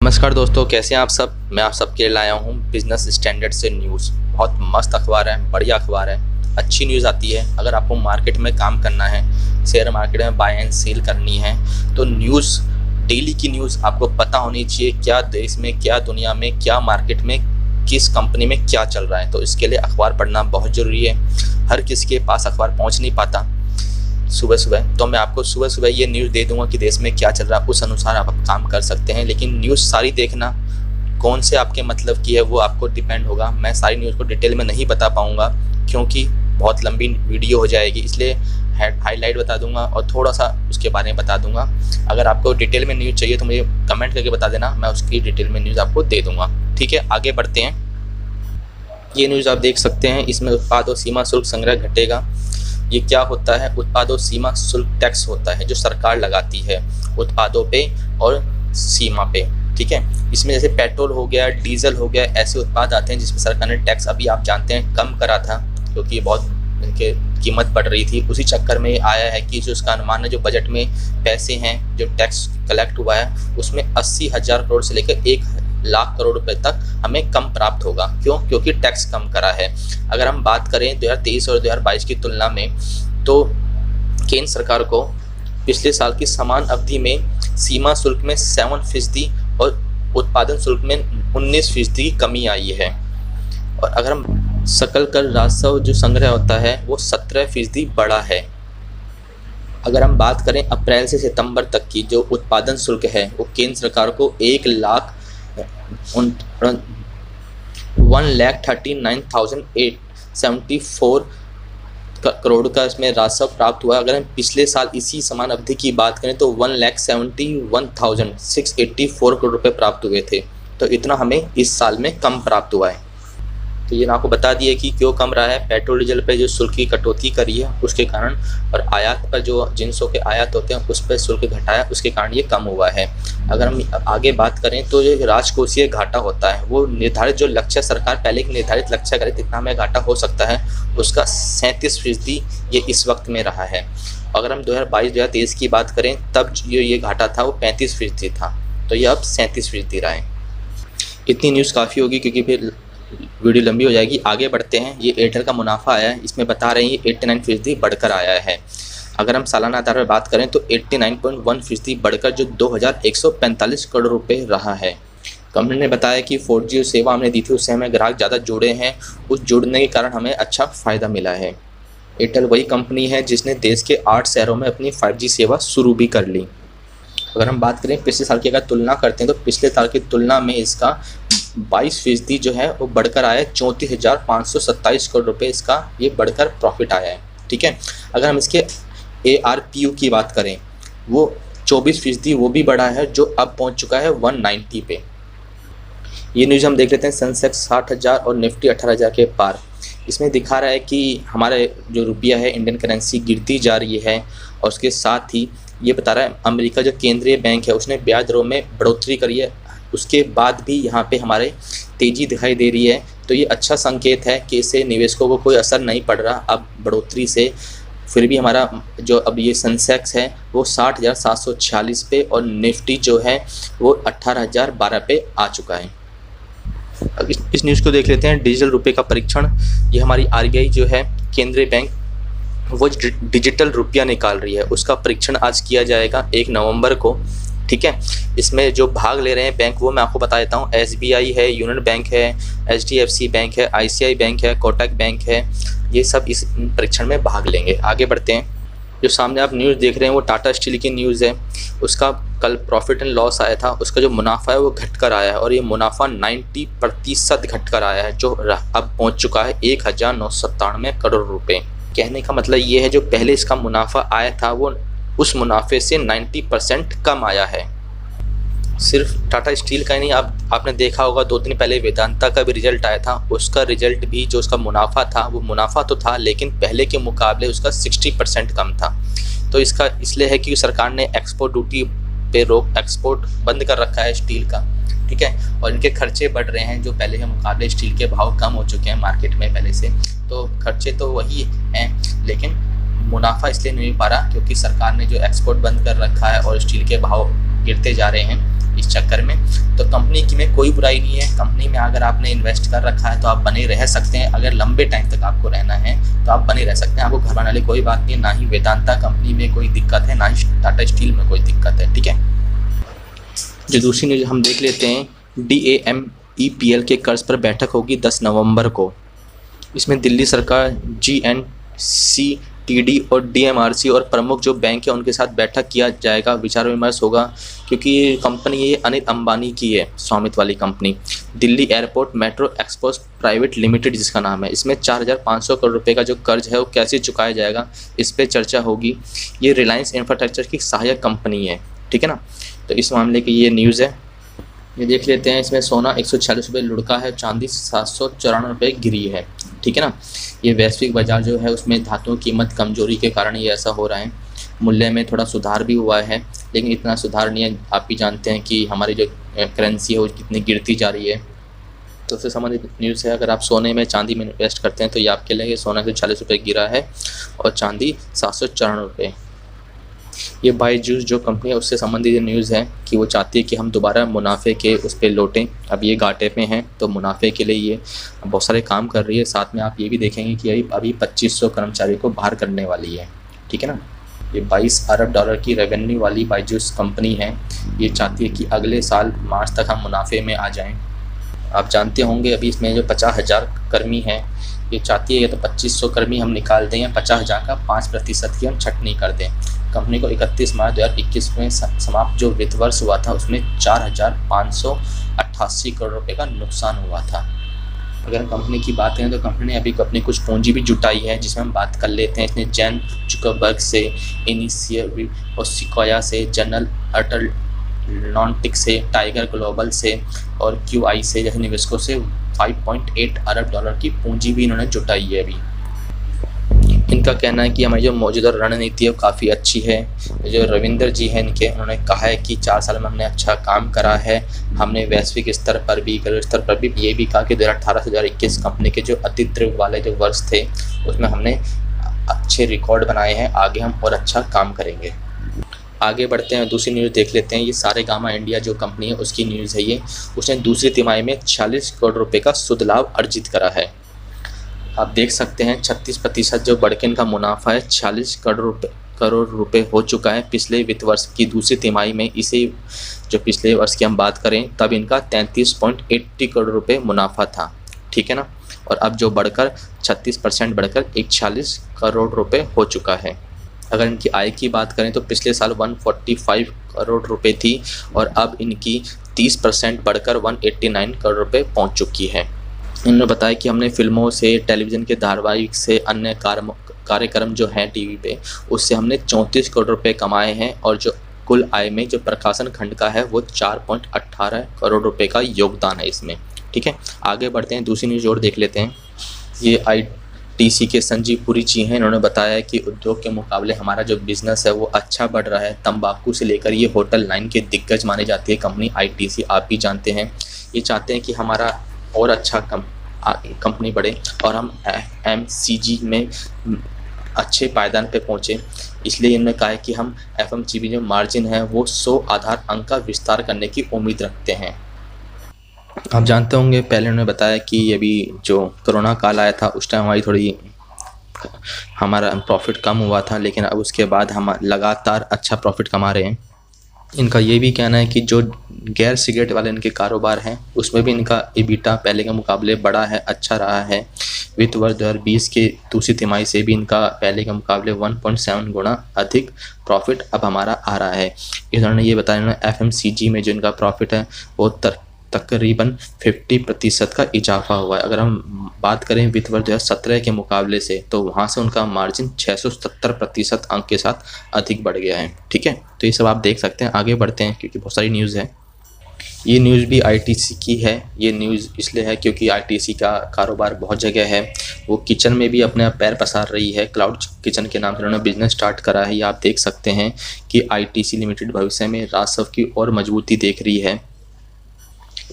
नमस्कार दोस्तों, कैसे हैं आप सब। मैं आप सबके लिए लाया हूँ बिजनेस स्टैंडर्ड से न्यूज़। बहुत मस्त अखबार है, बढ़िया अखबार है, अच्छी न्यूज़ आती है। अगर आपको मार्केट में काम करना है, शेयर मार्केट में बाय एंड सेल करनी है, तो न्यूज़, डेली की न्यूज़ आपको पता होनी चाहिए। क्या देश में, क्या दुनिया में, क्या मार्केट में, किस कंपनी में क्या चल रहा है। तो इसके लिए अखबार पढ़ना बहुत ज़रूरी है। हर किसी के पास अखबार पहुँच नहीं पाता सुबह सुबह, तो मैं आपको सुबह सुबह ये न्यूज़ दे दूंगा कि देश में क्या चल रहा है। उस अनुसार आप काम कर सकते हैं, लेकिन न्यूज़ सारी देखना कौन से आपके मतलब की है वो आपको डिपेंड होगा। मैं सारी न्यूज़ को डिटेल में नहीं बता पाऊंगा क्योंकि बहुत लंबी वीडियो हो जाएगी, इसलिए हाईलाइट बता दूंगा और थोड़ा सा उसके बारे में बता दूंगा। अगर आपको डिटेल में न्यूज़ चाहिए तो मुझे कमेंट करके बता देना, मैं उसकी डिटेल में न्यूज़ आपको दे दूँगा। ठीक है, आगे बढ़ते हैं। ये न्यूज़ आप देख सकते हैं, इसमें उत्पाद और सीमा शुल्क संग्रह घटेगा। ये क्या होता है? उत्पादों सीमा शुल्क टैक्स होता है जो सरकार लगाती है उत्पादों पे और सीमा पे। ठीक है, इसमें जैसे पेट्रोल हो गया, डीजल हो गया, ऐसे उत्पाद आते हैं जिसमें सरकार ने टैक्स अभी आप जानते हैं कम करा था क्योंकि बहुत इनके कीमत बढ़ रही थी। उसी चक्कर में आया है कि जो उसका अनुमान है, जो बजट में पैसे हैं जो टैक्स कलेक्ट हुआ है उसमें 80,000 करोड़ से लेकर 1,00,000 करोड़ रुपए तक हमें कम प्राप्त होगा। क्यों? क्योंकि टैक्स कम करा है। अगर हम बात करें 2023 और 2022 की तुलना में, तो केंद्र सरकार को पिछले साल की समान अवधि में सीमा शुल्क में 7% और उत्पादन शुल्क में 19% की कमी आई है। और अगर हम सकल कर राजस्व जो संग्रह होता है वो 17% बढ़ा है। अगर हम बात करें अप्रैल से सितंबर तक की जो उत्पादन शुल्क है वो केंद्र सरकार को 1,39,874 करोड़ का इसमें राजस्व प्राप्त हुआ। अगर हम पिछले साल इसी समान अवधि की बात करें तो 1,71,684 करोड़ रुपए प्राप्त हुए थे। तो इतना हमें इस साल में कम प्राप्त हुआ है। तो ये आपको बता दिए कि क्यों कम रहा है। पेट्रोल डीजल पे जो शुल्क की कटौती करी है उसके कारण, और आयात पर जो जिनसों के आयात होते हैं उस पर शुल्क घटाया, उसके कारण ये कम हुआ है। अगर हम आगे बात करें तो जो राजकोषीय घाटा होता है वो निर्धारित जो लक्ष्य सरकार पहले की निर्धारित लक्ष्य करे कितना हमें घाटा हो सकता है उसका 37% ये इस वक्त में रहा है। अगर हम 2022-2023 की बात करें तब ये घाटा था वो 35% था, तो ये अब 37% रहा है। इतनी न्यूज़ काफ़ी होगी क्योंकि फिर वीडियो लंबी हो जाएगी। आगे बढ़ते हैं। ये एयरटेल का मुनाफा आया है, इसमें बता रहे हैं ये 89% बढ़कर आया है। अगर हम सालाना आधार पर बात करें तो 89.1% बढ़कर जो 2,145 करोड़ रुपए रहा है। कंपनी ने बताया कि 4G सेवा हमने दी थी उससे हमें ग्राहक ज़्यादा जुड़े हैं, उस जुड़ने के कारण हमें अच्छा फ़ायदा मिला है। एयरटेल वही कंपनी है जिसने देश के 8 शहरों में अपनी 5G सेवा शुरू भी कर ली। अगर हम बात करें पिछले साल की अगर तुलना करते हैं तो पिछले साल की तुलना में इसका 22% जो है वो बढ़कर आया है। 34,527 करोड़ रुपए इसका ये बढ़कर प्रॉफिट आया है। ठीक है, अगर हम इसके ARPU की बात करें वो 24% वो भी बढ़ा है जो अब पहुंच चुका है 190 पे। ये न्यूज़ हम देख लेते हैं। सेंसेक्स 60,000 और निफ्टी 18,000 के पार। इसमें दिखा रहा है कि हमारे जो रुपया है इंडियन करेंसी गिरती जा रही है, और उसके साथ ही ये बता रहा है अमेरिका जो केंद्रीय बैंक है उसने ब्याज दरों में बढ़ोतरी करी है, उसके बाद भी यहाँ पे हमारे तेज़ी दिखाई दे रही है। तो ये अच्छा संकेत है कि इससे निवेशकों को कोई असर नहीं पड़ रहा अब बढ़ोतरी से। फिर भी हमारा जो अब ये सेंसेक्स है वो 60,746 पे और निफ्टी जो है वो 18,012 पे आ चुका है। अब इस न्यूज़ को देख लेते हैं। डिजिटल रुपये का परीक्षण। ये हमारी RBI जो है केंद्रीय बैंक वो डिजिटल रुपया निकाल रही है, उसका परीक्षण आज किया जाएगा 1 नवंबर को। ठीक है, इसमें जो भाग ले रहे हैं बैंक वो मैं आपको बता देता हूँ। SBI है, यूनियन बैंक है, HDFC बैंक है, ICICI बैंक है, कोटक बैंक है, ये सब इस परीक्षण में भाग लेंगे। आगे बढ़ते हैं। जो सामने आप न्यूज़ देख रहे हैं वो टाटा स्टील की न्यूज़ है। उसका कल प्रॉफिट एंड लॉस आया था, उसका जो मुनाफा है वो घटकर आया है और ये मुनाफा 90% घटकर आया है जो अब पहुँच चुका है 1,997 करोड़ रुपये। कहने का मतलब ये है जो पहले इसका मुनाफा आया था वो उस मुनाफे से 90% कम आया है। सिर्फ टाटा स्टील का ही नहीं, आपने देखा होगा 2 दिन पहले वेदांता का भी रिजल्ट आया था, उसका रिजल्ट भी जो उसका मुनाफा था वो मुनाफा तो था लेकिन पहले के मुकाबले उसका 60% कम था। तो इसका इसलिए है कि सरकार ने एक्सपोर्ट ड्यूटी पे एक्सपोर्ट बंद कर रखा है स्टील का। ठीक है, और इनके खर्चे बढ़ रहे हैं जो पहले के मुकाबले स्टील के भाव कम हो चुके हैं मार्केट में पहले से। तो खर्चे तो वही हैं लेकिन मुनाफा इसलिए नहीं पा रहा क्योंकि सरकार ने जो एक्सपोर्ट बंद कर रखा है और स्टील के भाव गिरते जा रहे हैं, इस चक्कर में। तो कंपनी की में कोई बुराई नहीं है, कंपनी में अगर आपने इन्वेस्ट कर रखा है तो आप बने रह सकते हैं। अगर लंबे टाइम तक आपको रहना है तो आप बने रह सकते हैं, आपको घर बनाने वाली कोई बात नहीं है। ना ही वेदांता कंपनी में कोई दिक्कत है, ना ही टाटा स्टील में कोई दिक्कत है, ठीक है। जो दूसरी न्यूज़ हम देख लेते हैं, DAMEPL के कर्ज पर बैठक होगी 10 नवंबर को। इसमें दिल्ली सरकार, GNCTD और DMRC और प्रमुख जो बैंक है उनके साथ बैठक किया जाएगा, विचार विमर्श होगा, क्योंकि ये कंपनी ये अनिल अंबानी की है, स्वामित्व वाली company. Delhi airport metro export private limited जिसका नाम है, इसमें 4,500 करोड़ रुपए का जो कर्ज है वो कैसे चुकाया जाएगा, इस पर चर्चा होगी। ये रिलायंस इंफ्रास्ट्रक्चर की सहायक कंपनी है, ठीक है ना। तो इस मामले की ये न्यूज़ है, ये देख लेते हैं। इसमें सोना 146 रुपये लुढ़का है, चांदी 794 रुपये गिरी है, ठीक है ना। ये वैश्विक बाजार जो है उसमें धातुओं की कीमत कमजोरी के कारण ये ऐसा हो रहा है। मूल्य में थोड़ा सुधार भी हुआ है, लेकिन इतना सुधार नहीं है। आप भी जानते हैं कि हमारी जो करेंसी है वो कितनी गिरती जा रही है। तो उससे संबंधित न्यूज़ है, अगर आप सोने में चांदी में इन्वेस्ट करते हैं तो ये आपके लिए सोना 140 रुपये गिरा है और चांदी 794 रुपये। ये बायजूस जो कंपनी है उससे संबंधित न्यूज़ है कि वो चाहती है कि हम दोबारा मुनाफे के उस पर लौटें। अब ये घाटे पे हैं तो मुनाफे के लिए ये बहुत सारे काम कर रही है। साथ में आप ये भी देखेंगे कि अभी 2500 कर्मचारी को बाहर करने वाली है, ठीक है ना। ये 22 अरब डॉलर की रेवेन्यू वाली बायजूस कंपनी है। ये चाहती है कि अगले साल मार्च तक हम मुनाफे में आ जाएँ। आप जानते होंगे अभी इसमें जो 50,000 कर्मी हैं, ये चाहती है या तो 2500 कर्मी हम निकाल दें या 50,000 का 5% की हम छटनी कर दें। कंपनी को 31 मार्च 2021 में समाप्त जो वित्त वर्ष हुआ था उसमें 4,588 करोड़ रुपए का नुकसान हुआ था। अगर कंपनी की बात करें तो कंपनी ने अभी अपनी कुछ पूंजी भी जुटाई है, जिसमें हम बात कर लेते हैं। इसने जैन जुकरबर्ग से, इनिशियल और सिक्वाया से, जनरल अटलांटिक से, टाइगर ग्लोबल से और QI से जैसे निवेशकों से 5.8 अरब डॉलर की पूंजी भी इन्होंने जुटाई है अभी। इनका कहना है कि हमारी जो मौजूदा रणनीति है वो काफ़ी अच्छी है। जो रविंदर जी हैं इनके, उन्होंने कहा है कि 4 साल में हमने अच्छा काम करा है। हमने वैश्विक स्तर पर भी, घरेलू स्तर पर भी ये भी कहा कि 2018 से 2021 कंपनी के जो अतिद्रव्य वाले जो वर्ष थे उसमें हमने अच्छे रिकॉर्ड बनाए हैं। आगे हम और अच्छा काम करेंगे। आगे बढ़ते हैं, दूसरी न्यूज़ देख लेते हैं। ये सारेगामा इंडिया जो कंपनी है उसकी न्यूज़ है ये। उसने दूसरी तिमाही में 46 करोड़ रुपए का शुद्ध लाभ अर्जित करा है। आप देख सकते हैं 36% जो बढ़ के इनका मुनाफा है 46 करोड़ रुपए हो चुका है पिछले वित्त वर्ष की दूसरी तिमाही में। इसे जो पिछले वर्ष की हम बात करें तब इनका 33.80 करोड़ रुपए मुनाफा था, ठीक है ना। और अब जो बढ़कर 36% बढ़कर 146 करोड़ रुपए हो चुका है। अगर इनकी आय की बात करें तो पिछले साल 145 करोड़ रुपए थी और अब इनकी 30% बढ़कर 189 करोड़ रुपए पहुंच चुकी है। इन्होंने बताया कि हमने फिल्मों से, टेलीविज़न के धारावाहिक से, अन्य कार्यक्रम जो हैं टीवी पे, उससे हमने 34 करोड़ रुपए कमाए हैं और जो कुल आय में जो प्रकाशन खंड का है वो 4.18 करोड़ रुपए का योगदान है इसमें, ठीक है। आगे बढ़ते हैं, दूसरी न्यूज़ और देख लेते हैं। ये ITC के संजीव पुरी जी हैं। इन्होंने बताया कि उद्योग के मुकाबले हमारा जो बिज़नेस है वो अच्छा बढ़ रहा है। तंबाकू से लेकर ये होटल लाइन के दिग्गज मानी जाती है कंपनी ITC, आप भी जानते हैं। ये चाहते हैं कि हमारा और अच्छा कंपनी बढ़े और हम FMCG में अच्छे पायदान पे पहुँचे। इसलिए इन्होंने कहा है कि हम FMCG जो मार्जिन है वो 100 आधार अंक का विस्तार करने की उम्मीद रखते हैं। आप जानते होंगे पहले उन्होंने बताया कि अभी जो कोरोना काल आया था उस टाइम हमारा प्रॉफिट कम हुआ था, लेकिन अब उसके बाद हम लगातार अच्छा प्रॉफिट कमा रहे हैं। इनका ये भी कहना है कि जो गैर सिगरेट वाले इनके कारोबार हैं उसमें भी इनका EBITDA पहले के मुकाबले बड़ा है, अच्छा रहा है। वित्त वर्ष 2020 के दूसरी तिमाही से भी इनका पहले के मुकाबले 1.7 गुना अधिक प्रॉफिट अब हमारा आ रहा है। इन्होंने ये बताया, इन्होंने FMCG में जो इनका प्रॉफिट है वो तकरीबन 50% का इजाफा हुआ है। अगर हम बात करें वित्त वर्ष 2017 के मुकाबले से तो वहाँ से उनका मार्जिन 670% अंक के साथ अधिक बढ़ गया है, ठीक है। तो ये सब आप देख सकते हैं। आगे बढ़ते हैं क्योंकि बहुत सारी न्यूज़ है। ये न्यूज़ भी ITC की है। ये न्यूज़ इसलिए है क्योंकि ITC का कारोबार बहुत जगह है। वो किचन में भी अपने पैर पसार रही है। क्लाउड किचन के नाम से उन्होंने बिजनेस स्टार्ट करा है। ये आप देख सकते हैं कि ITC लिमिटेड भविष्य में राजस्व की और मजबूती देख रही है।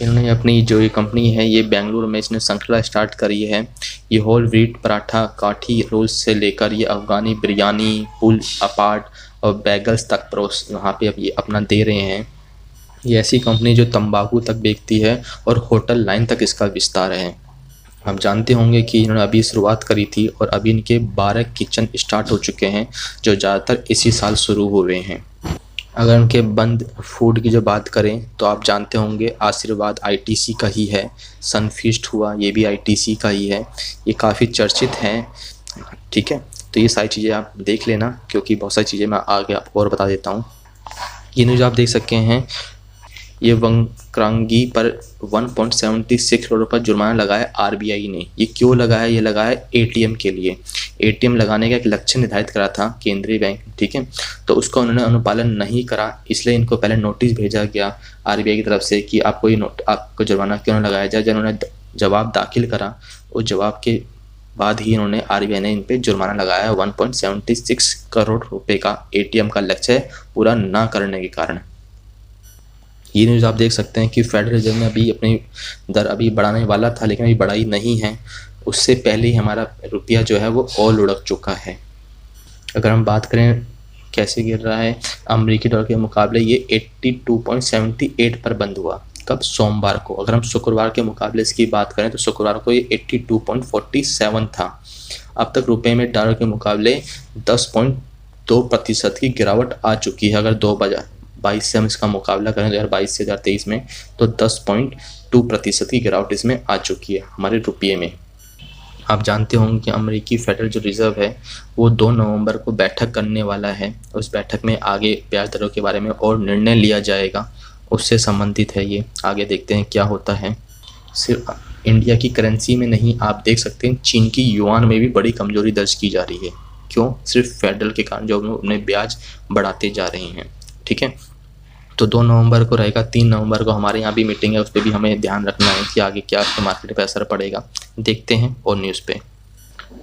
इन्होंने अपनी जो ये कंपनी है ये बेंगलुरु में इसने श्रृंखला स्टार्ट करी है। ये होल व्हीट पराठा, काठी रोल्स से लेकर ये अफ़गानी बिरयानी, पुल अपार्ट और बैगल्स तक वहाँ पे अब ये अपना दे रहे हैं। ये ऐसी कंपनी जो तंबाकू तक बेचती है और होटल लाइन तक इसका विस्तार है। आप जानते होंगे कि इन्होंने अभी शुरुआत करी थी और अभी इनके 12 किचन स्टार्ट हो चुके हैं जो ज़्यादातर इसी साल शुरू हुए हैं। अगर उनके बंद फूड की जो बात करें तो आप जानते होंगे आशीर्वाद आईटीसी का ही है, सनफीस्ट हुआ ये भी आईटीसी का ही है, ये काफ़ी चर्चित हैं। ठीक है, तो ये सारी चीज़ें आप देख लेना क्योंकि बहुत सारी चीज़ें मैं आगे आपको और बता देता हूँ। ये न्यूज़ आप देख सकते हैं, ये वंक्रांगी पर 1.76 करोड़ रुपये जुर्माना लगाया आरबीआई ने। ये क्यों लगाया? ये लगाया एटीएम के लिए। एटीएम लगाने का एक लक्ष्य निर्धारित करा था केंद्रीय बैंक, ठीक है, तो उसका उन्होंने अनुपालन नहीं करा, इसलिए इनको पहले नोटिस भेजा गया आरबीआई की तरफ से कि आपको ये आपको जुर्माना क्यों न लगाया जाए। जब उन्होंने जवाब दाखिल करा, उस जवाब के बाद ही इन्होंने आरबीआई ने इन पर जुर्माना लगाया 1.76 करोड़ रुपये का एटीएम का लक्ष्य पूरा ना करने के कारण। ये न्यूज़ आप देख सकते हैं कि फेडरल रिजर्व ने अभी अपनी दर अभी बढ़ाने वाला था लेकिन अभी बढ़ाई नहीं है, उससे पहले ही हमारा रुपया जो है वो और लुढ़क चुका है। अगर हम बात करें कैसे गिर रहा है अमेरिकी डॉलर के मुकाबले, ये 82.78 पर बंद हुआ। कब? सोमवार को। अगर हम शुक्रवार के मुकाबले इसकी बात करें तो शुक्रवार को ये 82.47 था। अब तक रुपये में डॉलर के मुकाबले 10.2% की गिरावट आ चुकी है। अगर 2022 से हम इसका मुकाबला करें 2022 से 2023 में तो 10.2% की गिरावट इसमें आ चुकी है हमारे रुपये में। आप जानते होंगे कि अमेरिकी फेडरल जो रिज़र्व है वो 2 नवंबर को बैठक करने वाला है। उस बैठक में आगे ब्याज दरों के बारे में और निर्णय लिया जाएगा, उससे संबंधित है ये। आगे देखते हैं क्या होता है। सिर्फ इंडिया की करेंसी में नहीं, आप देख सकते हैं चीन की युआन में भी बड़ी कमजोरी दर्ज की जा रही है। क्यों? सिर्फ फेडरल के कारण जो अपने ब्याज बढ़ाते जा रहे हैं। ठीक है, तो 2 नवंबर को रहेगा। 3 नवंबर को हमारे यहाँ भी मीटिंग है, उस पर भी हमें ध्यान रखना है कि आगे क्या मार्केट पे असर पड़ेगा। देखते हैं और न्यूज़ पे।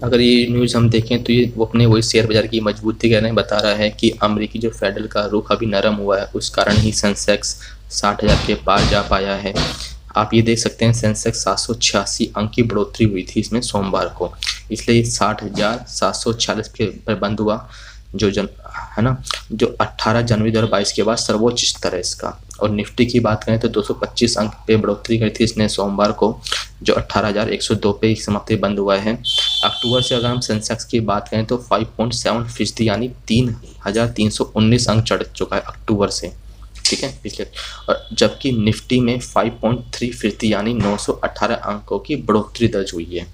अगर ये न्यूज़ हम देखें तो ये वो अपने वही शेयर बाज़ार की मजबूती कहने बता रहा है कि अमेरिकी जो फेडरल का रुख अभी नरम हुआ है, उस कारण ही सेंसेक्स 60,000 के पार जा पाया है। आप ये देख सकते हैं सेंसेक्स 786 अंक की बढ़ोतरी हुई थी इसमें सोमवार को, इसलिए 60,746 पर बंद हुआ जो है ना, जो 18 जनवरी 2022 के बाद सर्वोच्च स्तर है इसका। और निफ्टी की बात करें तो 225 अंक पे बढ़ोतरी करी थी इसने सोमवार को, जो 18,102 पे समाप्ति बंद हुआ है। अक्टूबर से अगर हम सेंसेक्स की बात करें तो 5.7% यानी 3,319 अंक चढ़ चुका है अक्टूबर से। ठीक है, पिछले। और जबकि निफ्टी में 5.3% यानी 918 अंकों की बढ़ोतरी दर्ज हुई है।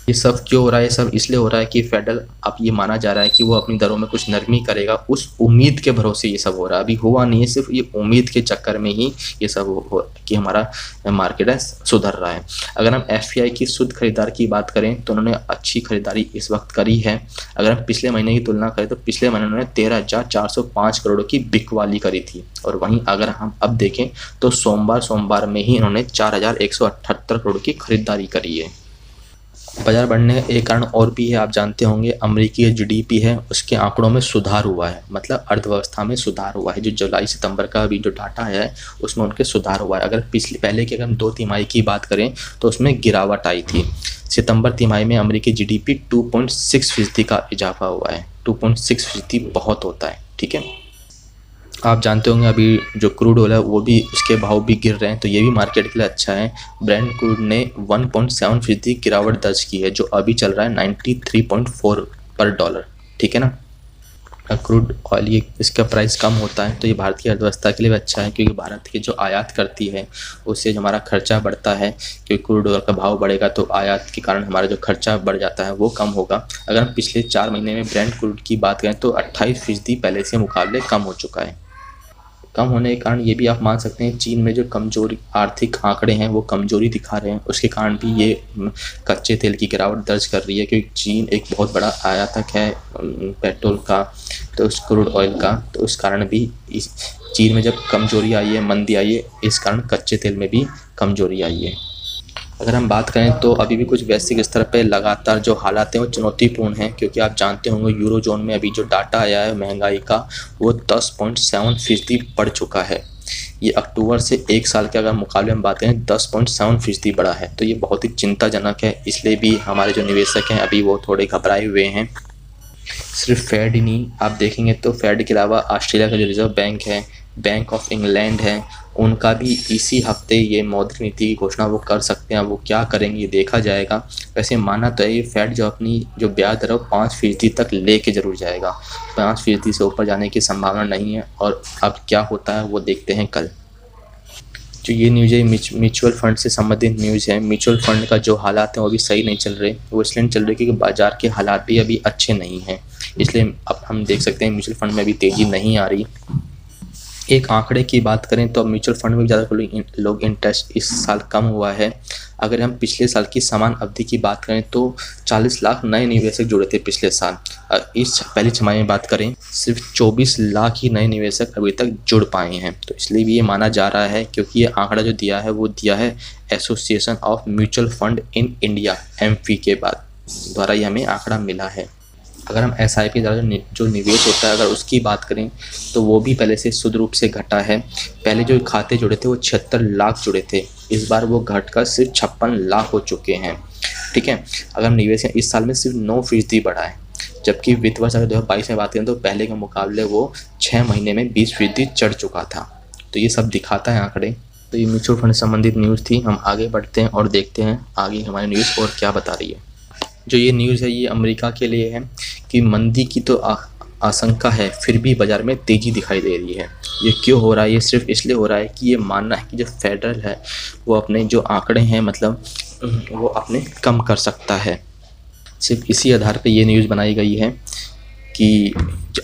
ये सब क्यों हो रहा है? ये सब इसलिए हो रहा है कि फेडरल, अब ये माना जा रहा है कि वो अपनी दरों में कुछ नरमी करेगा, उस उम्मीद के भरोसे ये सब हो रहा है। अभी हुआ नहीं है, सिर्फ ये उम्मीद के चक्कर में ही ये सब हो कि हमारा मार्केट है सुधर रहा है। अगर हम एफआई की शुद्ध खरीदार की बात करें तो उन्होंने अच्छी खरीदारी इस वक्त करी है। अगर हम पिछले महीने की तुलना करें तो पिछले महीने उन्होंने 13,405 करोड़ की बिकवाली करी थी। और वहीं अगर हम अब देखें तो सोमवार में ही इन्होंने 4,178 करोड़ की खरीदारी करी है। बाजार बढ़ने का एक कारण और भी है, आप जानते होंगे अमेरिकी जो जीडीपी है उसके आंकड़ों में सुधार हुआ है, मतलब अर्थव्यवस्था में सुधार हुआ है। जो जुलाई सितंबर का अभी जो डाटा है उसमें उनके सुधार हुआ है। अगर पहले की अगर हम 2 तिमाही की बात करें तो उसमें गिरावट आई थी। सितंबर तिमाही में अमेरिकी जीडीपी 2.6% का इजाफा हुआ है। 2.6% बहुत होता है। ठीक है, आप जानते होंगे अभी जो क्रूड ऑयल है वो भी, उसके भाव भी गिर रहे हैं, तो ये भी मार्केट के लिए अच्छा है। ब्रेंट क्रूड ने 1.7% गिरावट दर्ज की है, जो अभी चल रहा है 93.4 पर डॉलर। ठीक है ना, क्रूड ऑयल ये इसका प्राइस कम होता है तो ये भारत की अर्थव्यवस्था के लिए भी अच्छा है, क्योंकि भारत की जो आयात करती है उससे जो हमारा खर्चा बढ़ता है, क्योंकि क्रूड ऑयल का भाव बढ़ेगा तो आयात के कारण हमारा जो खर्चा बढ़ जाता है वो कम होगा। अगर हम पिछले 4 महीने में ब्रेंट क्रूड की बात करें तो 28% पहले से मुकाबले कम हो चुका है। कम होने के कारण ये भी आप मान सकते हैं चीन में जो कमजोरी आर्थिक आंकड़े हैं वो कमजोरी दिखा रहे हैं, उसके कारण भी ये कच्चे तेल की गिरावट दर्ज कर रही है, क्योंकि चीन एक बहुत बड़ा आयातक है पेट्रोल का, तो उस क्रूड ऑयल का, तो उस कारण भी इस चीन में जब कमजोरी आई है, मंदी आई है, इस कारण कच्चे तेल में भी कमजोरी आई है। अगर हम बात करें तो अभी भी कुछ वैश्विक स्तर पर लगातार जो हालात हैं वो चुनौतीपूर्ण हैं, क्योंकि आप जानते होंगे यूरो जोन में अभी जो डाटा आया है महंगाई का वो 10.7% बढ़ चुका है। ये अक्टूबर से 1 साल के अगर मुकाबले में बात करें 10.7% बढ़ा है, तो ये बहुत ही चिंताजनक है। इसलिए भी हमारे जो निवेशक हैं अभी वो थोड़े घबराए हुए हैं। सिर्फ फेड ही नहीं, आप देखेंगे तो फेड के अलावा ऑस्ट्रेलिया का जो रिजर्व बैंक है, बैंक ऑफ इंग्लैंड है, उनका भी इसी हफ्ते ये मौद्रिक नीति की घोषणा वो कर सकते हैं। वो क्या करेंगे ये देखा जाएगा। वैसे माना तो है ये फेड जो अपनी जो ब्याज दर है 5% तक लेके जरूर जाएगा। 5% से ऊपर जाने की संभावना नहीं है। और अब क्या होता है वो देखते हैं कल। जो ये न्यूज़ है म्यूचुअल फंड से संबंधित न्यूज़ है। म्यूचुअल फंड का जो हालात हैं वो भी सही नहीं चल रहे। वो इसलिए नहीं चल रहे क्योंकि बाजार के हालात भी अभी अच्छे नहीं हैं। इसलिए अब हम देख सकते हैं म्यूचुअल फंड में भी तेज़ी नहीं आ रही। एक आंकड़े की बात करें तो म्यूचुअल फंड में ज़्यादा लोग इंटरेस्ट इस साल कम हुआ है। अगर हम पिछले साल की समान अवधि की बात करें तो 40 लाख नए निवेशक जुड़े थे पिछले साल। इस पहली छमाही में बात करें सिर्फ 24 लाख ही नए निवेशक अभी तक जुड़ पाए हैं। तो इसलिए भी ये माना जा रहा है क्योंकि ये आंकड़ा जो दिया है वो दिया है association of mutual fund in India AMFI के द्वारा ये हमें आंकड़ा मिला है। अगर हम SIP द्वारा जो निवेश होता है अगर उसकी बात करें तो वो भी पहले से शुद्ध रूप से घटा है। पहले जो खाते जुड़े थे वो 76 लाख जुड़े थे। इस बार वो घटकर सिर्फ 56 लाख हो चुके हैं। ठीक है। अगर हम निवेश इस साल में सिर्फ 9% बढ़ा है। जबकि वित्त वर्ष अगर 2022 में बात करें तो पहले के मुकाबले वो 6 महीने में 20% चढ़ चुका था। तो ये सब दिखाता है आंकड़े। तो ये म्यूचुअल फंड संबंधित न्यूज़ थी। हम आगे बढ़ते हैं और देखते हैं आगे हमारी न्यूज़ और क्या बता रही है। जो ये न्यूज़ है ये अमेरिका के लिए है कि मंदी की तो आशंका है फिर भी बाज़ार में तेज़ी दिखाई दे रही है। ये क्यों हो रहा है? ये सिर्फ इसलिए हो रहा है कि ये मानना है कि जो फेडरल है वो अपने जो आंकड़े हैं मतलब वो अपने कम कर सकता है। सिर्फ इसी आधार पे ये न्यूज़ बनाई गई है कि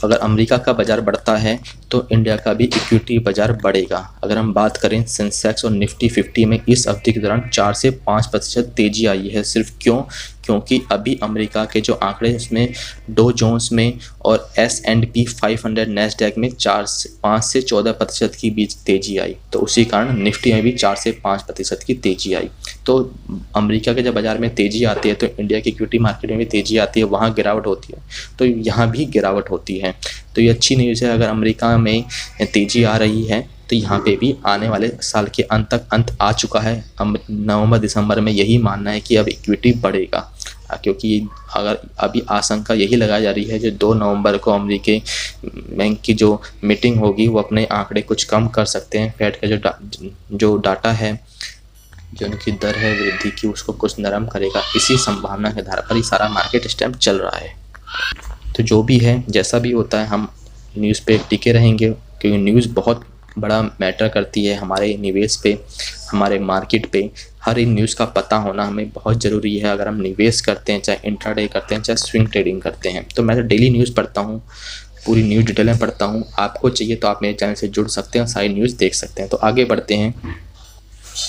अगर अमेरिका का बाज़ार बढ़ता है तो इंडिया का भी इक्विटी बाज़ार बढ़ेगा। अगर हम बात करें सेंसेक्स और निफ्टी 50 में इस अवधि के दौरान 4 से 5% तेज़ी आई है। सिर्फ क्योंकि अभी अमेरिका के जो आंकड़े उसमें डो जोन्स में और S&P 500 नैस्डैक में 5 से 14% की बीच तेज़ी आई। तो उसी कारण निफ्टी में भी 4 से 5% की तेज़ी आई। तो अमेरिका के जब बाज़ार में तेज़ी आती है तो इंडिया की इक्विटी मार्केट में भी तेज़ी आती है, वहाँ गिरावट होती है तो यहाँ भी गिरावट होती है। तो ये अच्छी न्यूज़ है। अगर अमेरिका में तेज़ी आ रही है तो यहाँ पे भी आने वाले साल के अंत आ चुका है। नवंबर दिसंबर में यही मानना है कि अब इक्विटी बढ़ेगा क्योंकि अगर अभी आशंका यही लगाई जा रही है जो 2 नवंबर को अमेरिकी बैंक की जो मीटिंग होगी वो अपने आंकड़े कुछ कम कर सकते हैं। फेड का जो डाटा है जो उनकी दर है वृद्धि की उसको कुछ नरम करेगा। इसी संभावना के आधार पर ही सारा मार्केट इस टाइम चल रहा है। तो जो भी है जैसा भी होता है हम न्यूज़ पे टिके रहेंगे क्योंकि न्यूज़ बहुत बड़ा मैटर करती है हमारे निवेश पे, हमारे मार्केट पे। हर एक न्यूज़ का पता होना हमें बहुत ज़रूरी है अगर हम निवेश करते हैं, चाहे इंट्राडे करते हैं, चाहे स्विंग ट्रेडिंग करते हैं। तो मैं तो डेली न्यूज़ पढ़ता हूँ, पूरी न्यूज़ डिटेल में पढ़ता हूँ। आपको चाहिए तो आप मेरे चैनल से जुड़ सकते हैं, सारी न्यूज़ देख सकते हैं। तो आगे बढ़ते हैं।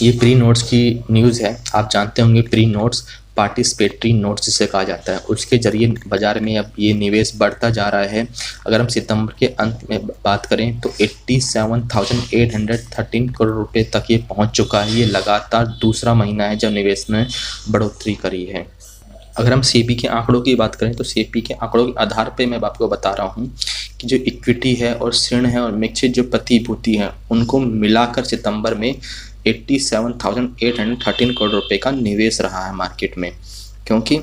ये प्री नोट्स की न्यूज़ है। आप जानते होंगे प्री नोट्स पार्टिसिपेटरी नोट्स जिसे कहा जाता है, उसके जरिए बाज़ार में अब ये निवेश बढ़ता जा रहा है। अगर हम सितंबर के अंत में बात करें तो 87,813 करोड़ रुपए तक ये पहुंच चुका है। ये लगातार दूसरा महीना है जब निवेश में बढ़ोतरी करी है। अगर हम सेबी के आंकड़ों की बात करें तो सेबी के आंकड़ों के आधार पे मैं आपको बता रहा हूँ कि जो इक्विटी है और ऋण है और मिश्रित जो प्रतिभूति है उनको मिलाकर सितंबर में 87,813 करोड़ रुपए का निवेश रहा है मार्केट में। क्योंकि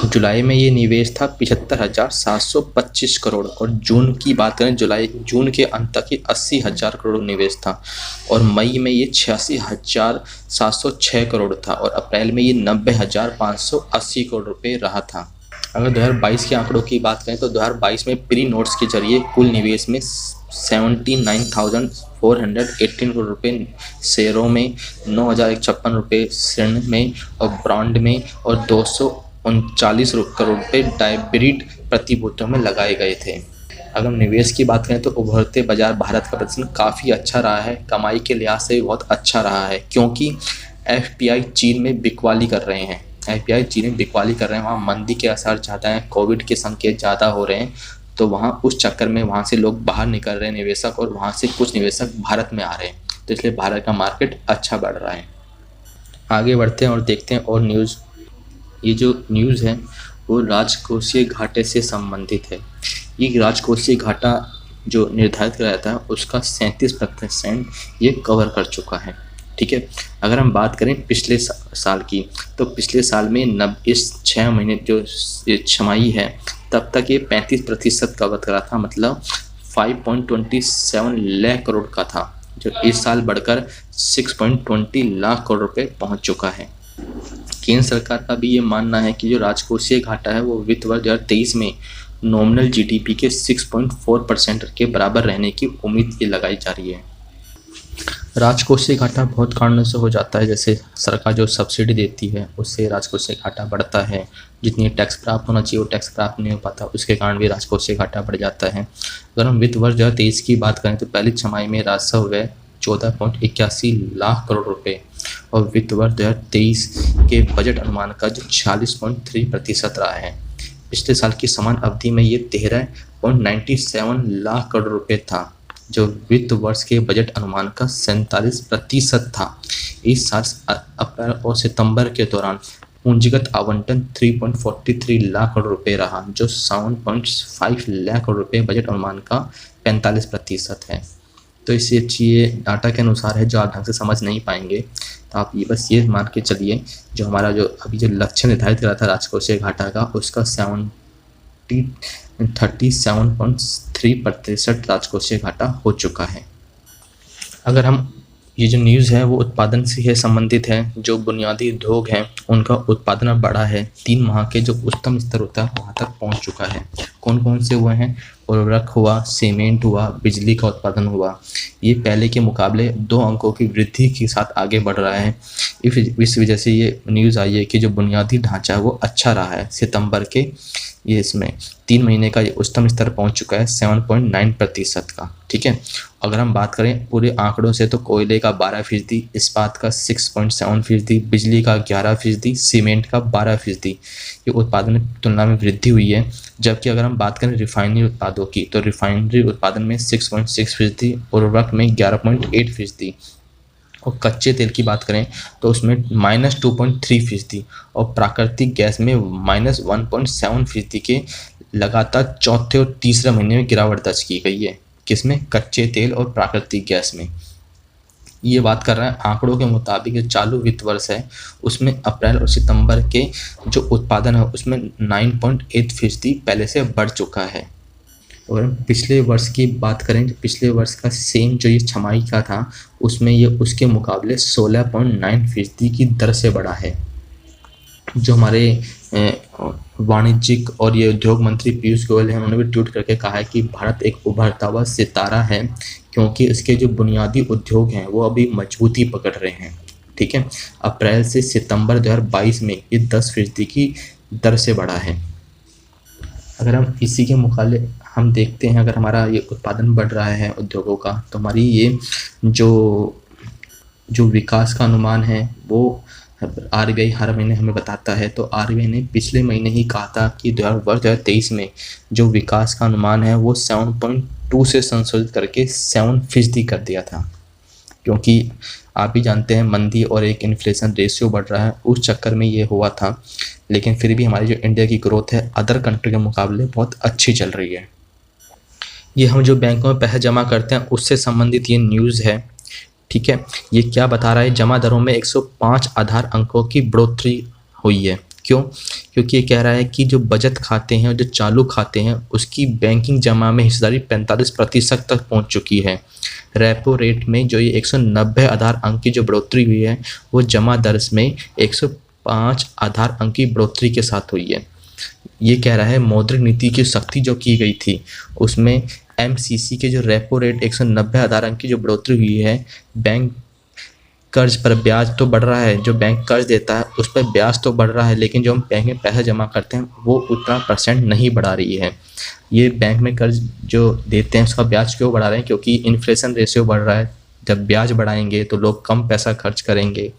जुलाई में ये निवेश था 75,725 करोड़ और जून की बात करें जून के अंत तक ही 80,000 करोड़ निवेश था और मई में ये 86,706 करोड़ था और अप्रैल में ये 90,580 करोड़ रुपए रहा था। अगर 2022 के आंकड़ों की बात करें तो 2022 में प्री नोट्स के जरिए कुल निवेश में 79,418 करोड़ रुपये शेयरों में, 9,056 रुपये ऋण में और बॉन्ड में और 239 करोड़ रुपये हाइब्रिड प्रतिभूतियों में लगाए गए थे। अगर हम निवेश की बात करें तो उभरते बाजार भारत का प्रदर्शन काफ़ी अच्छा रहा है, कमाई के लिहाज से भी बहुत अच्छा रहा है क्योंकि FPI चीन में बिकवाली कर रहे हैं। FPI चीन में बिकवाली कर रहे हैं, वहाँ मंदी के असर ज़्यादा हैं, कोविड के संकेत ज़्यादा हो रहे हैं। तो वहाँ उस चक्कर में वहाँ से लोग बाहर निकल रहे हैं निवेशक और वहाँ से कुछ निवेशक भारत में आ रहे हैं। तो इसलिए भारत का मार्केट अच्छा बढ़ रहा है। आगे बढ़ते हैं और देखते हैं और न्यूज़। ये जो न्यूज़ है वो राजकोषीय घाटे से संबंधित है। ये राजकोषीय घाटा जो निर्धारित किया जाता है उसका 37% ये कवर कर चुका है। ठीक है। अगर हम बात करें पिछले साल की तो पिछले साल में इस 6 महीने जो छमाही है तब तक ये 35% कवर करा था, मतलब 5.27 लाख करोड़ का था जो इस साल बढ़कर 6.20 लाख करोड़ रुपए पहुंच चुका है। केंद्र सरकार का भी ये मानना है कि जो राजकोषीय घाटा है वो वित्त वर्ष 2023 में नॉमिनल जीडीपी के 6.4% के बराबर रहने की उम्मीद लगाई जा रही है। राजकोषीय घाटा बहुत कारणों से हो जाता है, जैसे सरकार जो सब्सिडी देती है उससे राजकोषीय घाटा बढ़ता है, जितनी टैक्स प्राप्त होना चाहिए वो टैक्स प्राप्त नहीं हो पाता, उसके कारण भी राजकोषीय घाटा बढ़ जाता है। अगर हम वित्त वर्ष 2023 की बात करें तो पहली छमाही में राजस्व व्यय 14.81 लाख करोड़ रुपए और वित्त वर्ष 2023 के बजट अनुमान का जो 46.3% रहा है। पिछले साल की समान अवधि में ये 13.97 लाख करोड़ रुपए था, जो वित्त वर्ष के बजट अनुमान का 47% था। इस साल अप्रैल और सितंबर के दौरान पूंजीगत आवंटन 3.43 लाख करोड़ रुपए रहा, जो 7.5 लाख करोड़ रुपए बजट अनुमान का 45% है। तो इससे ये डाटा के अनुसार है, जो आप ढंग से समझ नहीं पाएंगे तो आप ये बस ये मान के चलिए, जो हमारा जो अभी जो लक्ष्य निर्धारित करा था राजकोषीय घाटा का, उसका 37.3% राजकोषीय घाटा हो चुका है। अगर हम ये जो न्यूज़ है वो उत्पादन से है संबंधित है, जो बुनियादी उद्योग हैं उनका उत्पादन बढ़ा है, 3 माह के जो उच्चतम स्तर होता है वहाँ तक पहुँच चुका है। कौन कौन से हुए हैं? उर्वरक हुआ, सीमेंट हुआ, बिजली का उत्पादन हुआ। ये पहले के मुकाबले 2 अंकों की वृद्धि के साथ आगे बढ़ रहा है। इस वजह से ये न्यूज़ आई है कि जो बुनियादी ढांचा है वो अच्छा रहा है। सितंबर के ये इसमें 3 महीने का ये उच्चतम स्तर पहुंच चुका है 7.9% का। ठीक है, अगर हम बात करें पूरे आंकड़ों से तो कोयले का 12%, इस्पात का 6.7%, बिजली का 11%, सीमेंट का 12%, ये उत्पादन की तुलना में वृद्धि हुई है। जबकि अगर हम बात करें रिफाइनरी उत्पादों की तो रिफाइनरी उत्पादन में 6.6%, उर्वरक में 11.8% और कच्चे तेल की बात करें तो उसमें -2.3% और प्राकृतिक गैस में -1.7% के लगातार चौथे और तीसरे महीने में गिरावट दर्ज की गई है। किसमें? कच्चे तेल और प्राकृतिक गैस में। ये बात कर रहा है आंकड़ों के मुताबिक जो चालू वित्त वर्ष है उसमें अप्रैल और सितंबर के जो उत्पादन है उसमें 9.8% पहले से बढ़ चुका है। और पिछले वर्ष की बात करें, पिछले वर्ष का सेम जो ये छमाही का था उसमें ये उसके मुकाबले 16.9% की दर से बढ़ा है। जो हमारे वाणिज्यिक और ये उद्योग मंत्री पीयूष गोयल हैं, उन्होंने भी ट्वीट करके कहा है कि भारत एक उभरता हुआ सितारा है क्योंकि इसके जो बुनियादी उद्योग हैं वो अभी मजबूती पकड़ रहे हैं। ठीक है, अप्रैल से सितंबर 2022 में ये 10% की दर से बढ़ा है। अगर हम इसी के मुकाबले हम देखते हैं, अगर हमारा ये उत्पादन बढ़ रहा है उद्योगों का तो हमारी ये जो विकास का अनुमान है वो आरबीआई हर महीने हमें बताता है। तो आरबीआई ने पिछले महीने ही कहा था कि वर्ष 2023 में जो विकास का अनुमान है वो 7.2 से संशोधित करके 7% कर दिया था, क्योंकि आप ही जानते हैं मंदी और एक इन्फ्लेशन रेशियो बढ़ रहा है, उस चक्कर में ये हुआ था। लेकिन फिर भी हमारी जो इंडिया की ग्रोथ है अदर कंट्री के मुकाबले बहुत अच्छी चल रही है। ये हम जो बैंकों में पैसे जमा करते हैं उससे संबंधित ये न्यूज़ है। ठीक है, ये क्या बता रहा है? जमा दरों में 105 आधार अंकों की बढ़ोतरी हुई है। क्यों? क्योंकि ये कह रहा है कि जो बचत खाते हैं और जो चालू खाते हैं उसकी बैंकिंग जमा में हिस्सेदारी 45% तक पहुंच चुकी है। रेपो रेट में जो ये 190 आधार अंक की जो बढ़ोतरी हुई है वो जमा दर में 105 आधार अंक की बढ़ोतरी के साथ हुई है। ये कह रहा है मौद्रिक नीति की सख्ती जो की गई थी उसमें एमसीसी के जो रेपो रेट 190 आधार अंक की जो बढ़ोतरी हुई है, बैंक कर्ज पर ब्याज तो बढ़ रहा है, जो बैंक कर्ज देता है उस पर ब्याज तो बढ़ रहा है, लेकिन जो हम बैंक में पैसा जमा करते हैं वो उतना % नहीं बढ़ा रही है। ये बैंक में कर्ज जो देते हैं उसका ब्याज क्यों बढ़ा रहे हैं? क्योंकि इन्फ्लेशन रेशियो बढ़ रहा है। जब ब्याज बढ़ाएंगे तो लोग कम पैसा खर्च करेंगे,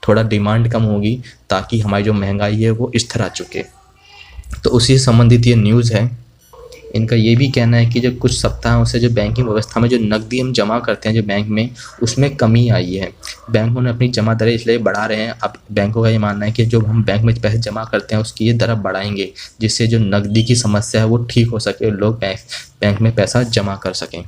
थोड़ा डिमांड कम होगी ताकि हमारी जो महंगाई है वो स्थिर आ चुके। तो उसी से संबंधित ये न्यूज़ है। इनका ये भी कहना है कि जो कुछ सप्ताहों से जो बैंकिंग व्यवस्था में जो नकदी हम जमा करते हैं जो बैंक में उसमें कमी आई है। बैंकों ने अपनी जमा दरें इसलिए बढ़ा रहे हैं। अब बैंकों का ये मानना है कि जो हम बैंक में पैसे जमा करते हैं उसकी ये दर बढ़ाएंगे जिससे जो नकदी की समस्या है वो ठीक हो सके और लोग बैंक में पैसा जमा कर सकें।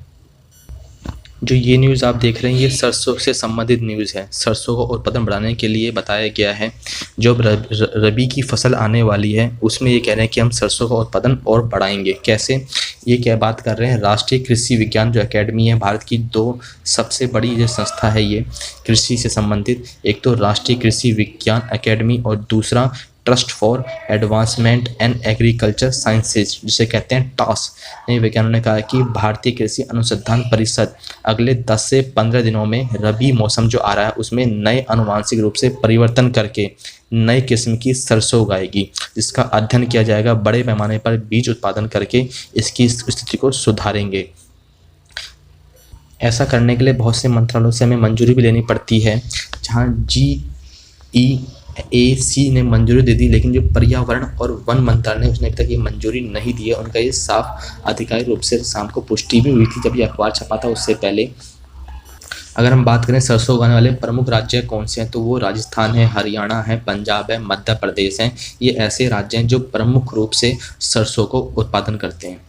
जो ये न्यूज़ आप देख रहे हैं ये सरसों से संबंधित न्यूज़ है। सरसों को उत्पादन बढ़ाने के लिए बताया गया है, जो अब रबी की फसल आने वाली है उसमें ये कह रहे हैं कि हम सरसों का उत्पादन और बढ़ाएंगे। कैसे, ये क्या बात कर रहे हैं, राष्ट्रीय कृषि विज्ञान जो एकेडमी है भारत की, 2 सबसे बड़ी जो संस्था है ये कृषि से संबंधित, एक तो राष्ट्रीय कृषि विज्ञान एकेडमी और दूसरा trust for advancement and agriculture sciences, जिसे कहते हैं टास। वैज्ञानिकों ने कहा कि भारतीय कृषि अनुसंधान परिषद अगले 10 से 15 दिनों में रबी मौसम जो आ रहा है उसमें नए आनुवांशिक रूप से परिवर्तन करके नई किस्म की सरसों उगाएगी, जिसका अध्ययन किया जाएगा। बड़े पैमाने पर बीज उत्पादन करके इसकी स्थिति को सुधारेंगे। ऐसा करने के लिए बहुत से मंत्रालयों से हमें मंजूरी भी लेनी पड़ती है, जहाँ GEAC ने मंजूरी दे दी, लेकिन जो पर्यावरण और वन मंत्रालय ने उसने अभी तक ये मंजूरी नहीं दी है। उनका ये साफ आधिकारिक रूप से शाम को पुष्टि भी हुई थी जब ये अखबार छपा था, उससे पहले। अगर हम बात करें सरसों उगाने वाले प्रमुख राज्य कौन से हैं, तो वो राजस्थान है, हरियाणा है, पंजाब है, मध्य प्रदेश है। ये ऐसे राज्य हैं जो प्रमुख रूप से सरसों को उत्पादन करते हैं।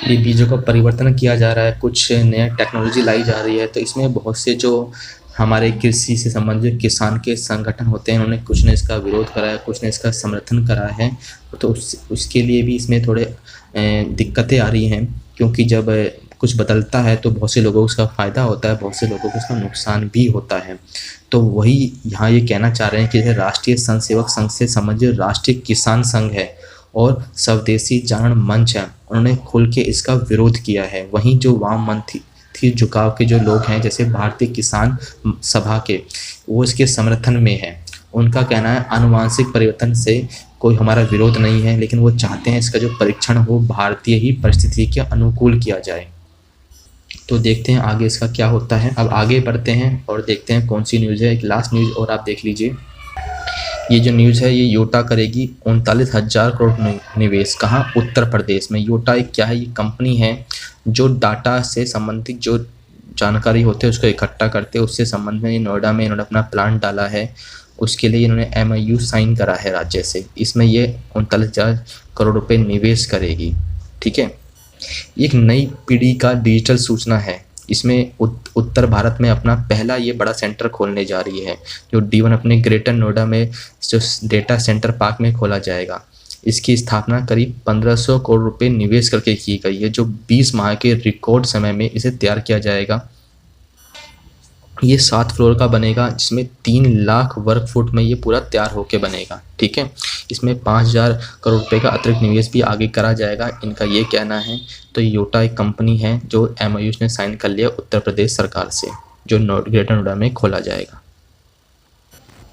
ये बीजों का परिवर्तन किया जा रहा है, कुछ नया टेक्नोलॉजी लाई जा रही है, तो इसमें बहुत से जो हमारे कृषि से संबंधित किसान के संगठन होते हैं, उन्होंने कुछ ने इसका विरोध करा है, कुछ ने इसका समर्थन करा है। तो उसके लिए भी इसमें थोड़े दिक्कतें आ रही हैं, क्योंकि जब कुछ बदलता है तो बहुत से लोगों को उसका फ़ायदा होता है, बहुत से लोगों को उसका नुकसान भी होता है। तो वही यहाँ ये कहना चाह रहे हैं कि राष्ट्रीय स्वयं सेवक संघ से संबंधित राष्ट्रीय किसान संघ है और स्वदेशी जागरण मंच है, उन्होंने खुल के इसका विरोध किया है। वहीं जो वामपंथी झुकाव के जो लोग हैं, जैसे भारतीय किसान सभा के, वो इसके समर्थन में है। उनका कहना है आनुवांशिक परिवर्तन से कोई हमारा विरोध नहीं है, लेकिन वो चाहते हैं इसका जो परीक्षण हो भारतीय ही परिस्थिति के अनुकूल किया जाए। तो देखते हैं आगे इसका क्या होता है। अब आगे बढ़ते हैं और देखते हैं कौन सी न्यूज़ है। एक लास्ट न्यूज़ और आप देख लीजिए। ये जो न्यूज़ है ये योटा करेगी 39,000 करोड़ निवेश, कहाँ, उत्तर प्रदेश में। योटा एक क्या है, ये कंपनी है जो डाटा से संबंधित जो जानकारी होते हैं उसको इकट्ठा करते हैं, उससे संबंध में नोएडा में इन्होंने अपना प्लांट डाला है। उसके लिए इन्होंने MOU साइन करा है राज्य से। इसमें ये 39,000 करोड़ रुपये निवेश करेगी। ठीक है, एक नई पीढ़ी का डिजिटल सूचना है। इसमें उत्तर भारत में अपना पहला ये बड़ा सेंटर खोलने जा रही है, जो D1 अपने ग्रेटर नोएडा में जो डेटा सेंटर पार्क में खोला जाएगा। इसकी स्थापना करीब 1500 करोड़ रुपए निवेश करके की गई है, जो 20 माह के रिकॉर्ड समय में इसे तैयार किया जाएगा। ये 7 फ्लोर का बनेगा, जिसमें 3 लाख वर्ग फुट में ये पूरा तैयार होके बनेगा। ठीक है, इसमें 5,000 करोड़ रुपए का अतिरिक्त निवेश भी आगे करा जाएगा, इनका ये कहना है। तो योटा एक कंपनी है जो MOU ने साइन कर लिया उत्तर प्रदेश सरकार से, जो ग्रेटर नोएडा में खोला जाएगा।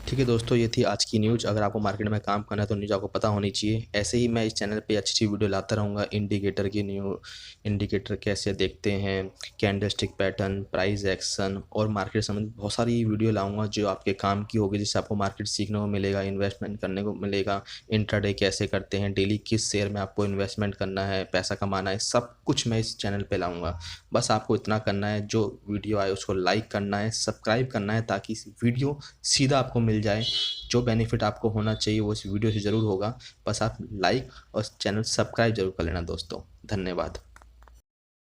ठीक है दोस्तों, ये थी आज की न्यूज़। अगर आपको मार्केट में काम करना है तो न्यूज़ आपको पता होनी चाहिए। ऐसे ही मैं इस चैनल पे अच्छी अच्छी वीडियो लाता रहूँगा। इंडिकेटर की न्यू इंडिकेटर कैसे देखते हैं, कैंडलस्टिक पैटर्न, प्राइस एक्शन और मार्केट संबंधित बहुत सारी वीडियो लाऊंगा जो आपके काम की होगी, जिससे आपको मार्केट सीखने को मिलेगा, इन्वेस्टमेंट करने को मिलेगा, इंट्राडे कैसे करते हैं, डेली किस शेयर में आपको इन्वेस्टमेंट करना है, पैसा कमाना है, सब कुछ मैं इस चैनल पर लाऊँगा। बस आपको इतना करना है, जो वीडियो आए उसको लाइक करना है, सब्सक्राइब करना है, ताकि इस वीडियो सीधा आपको मिल जाए। जो बेनिफिट आपको होना चाहिए वो इस वीडियो से ज़रूर होगा। बस आप लाइक और चैनल सब्सक्राइब जरूर कर लेना दोस्तों। धन्यवाद।